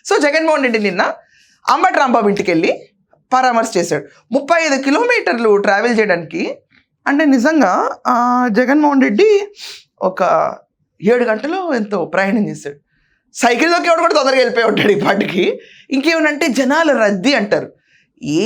So Jaganmohan Reddy నిన్న అంబటి రాంబాబు ఇంటికి వెళ్ళి పరామర్శ చేశాడు. 35 కిలోమీటర్లు ట్రావెల్ చేయడానికి. అంటే నిజంగా జగన్మోహన్ రెడ్డి ఒక 7 గంటలు ఎంతో ప్రయాణం చేశాడు. సైకిల్ దొక్కేవాడు కూడా తొందరగా వెళ్ళిపోయి ఉంటాడు ఈ పాటికి. ఇంకేమనంటే జనాలు రద్దీ అంటారు,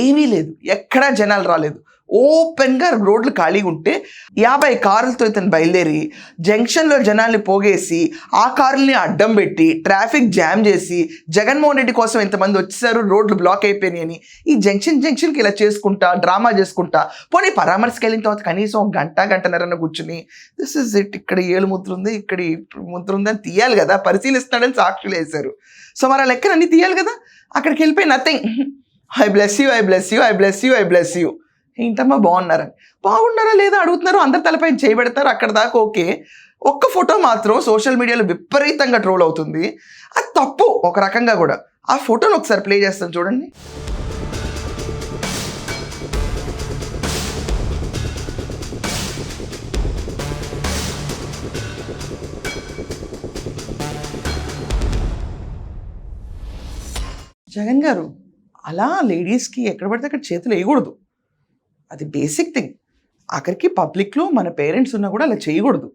ఏమీ లేదు, ఎక్కడా జనాలు రాలేదు. ఓపెన్గా రోడ్లు ఖాళీగా ఉంటే 50 కార్లతో ఇతను బయలుదేరి జంక్షన్లో జనాల్ని పోగేసి ఆ కార్లని అడ్డం పెట్టి ట్రాఫిక్ జామ్ చేసి జగన్మోహన్ రెడ్డి కోసం ఎంతమంది వచ్చేసారు, రోడ్లు బ్లాక్ అయిపోయినాయని ఈ జంక్షన్కి ఇలా చేసుకుంటా డ్రామా చేసుకుంటా పోనీ పరామర్శకి వెళ్ళిన తర్వాత కనీసం గంటన్నర కూర్చుని దిస్ ఇస్ ఇట్, ఇక్కడ ఏలు ముద్ర ఉంది, ఇక్కడ ఈ ముద్ర ఉంది అని తీయాలి కదా, పరిశీలిస్తున్నాడని సాక్షులు వేశారు. సో మరి ఆ లెక్కన అన్ని తీయాలి కదా. అక్కడికి వెళ్ళిపోయి nothing, I bless you, I bless you, I bless you, I bless you. ఏంటమ్మా బాగున్నారా లేదా అడుగుతున్నారు, అందరి తలపై చేయబెడతారు, అక్కడ దాకా ఓకే. ఒక్క ఫోటో మాత్రం సోషల్ మీడియాలో విపరీతంగా ట్రోల్ అవుతుంది. అది తప్పు ఒక రకంగా కూడా. ఆ ఫోటోని ఒకసారి ప్లే చేస్తాను చూడండి. జగన్ గారు అలా లేడీస్కి ఎక్కడ పడితే అక్కడ చేతులు వేయకూడదు, అది బేసిక్ థింగ్. ఆఖరికి పబ్లిక్లో మన పేరెంట్స్ ఉన్నా కూడా అలా చేయకూడదు.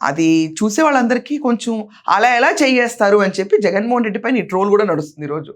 అది చూసే వాళ్ళందరికీ కొంచెం అలా ఎలా చేయేస్తారు అని చెప్పి జగన్మోహన్ రెడ్డి పైన ఈ ట్రోల్ కూడా నడుస్తుంది ఈరోజు.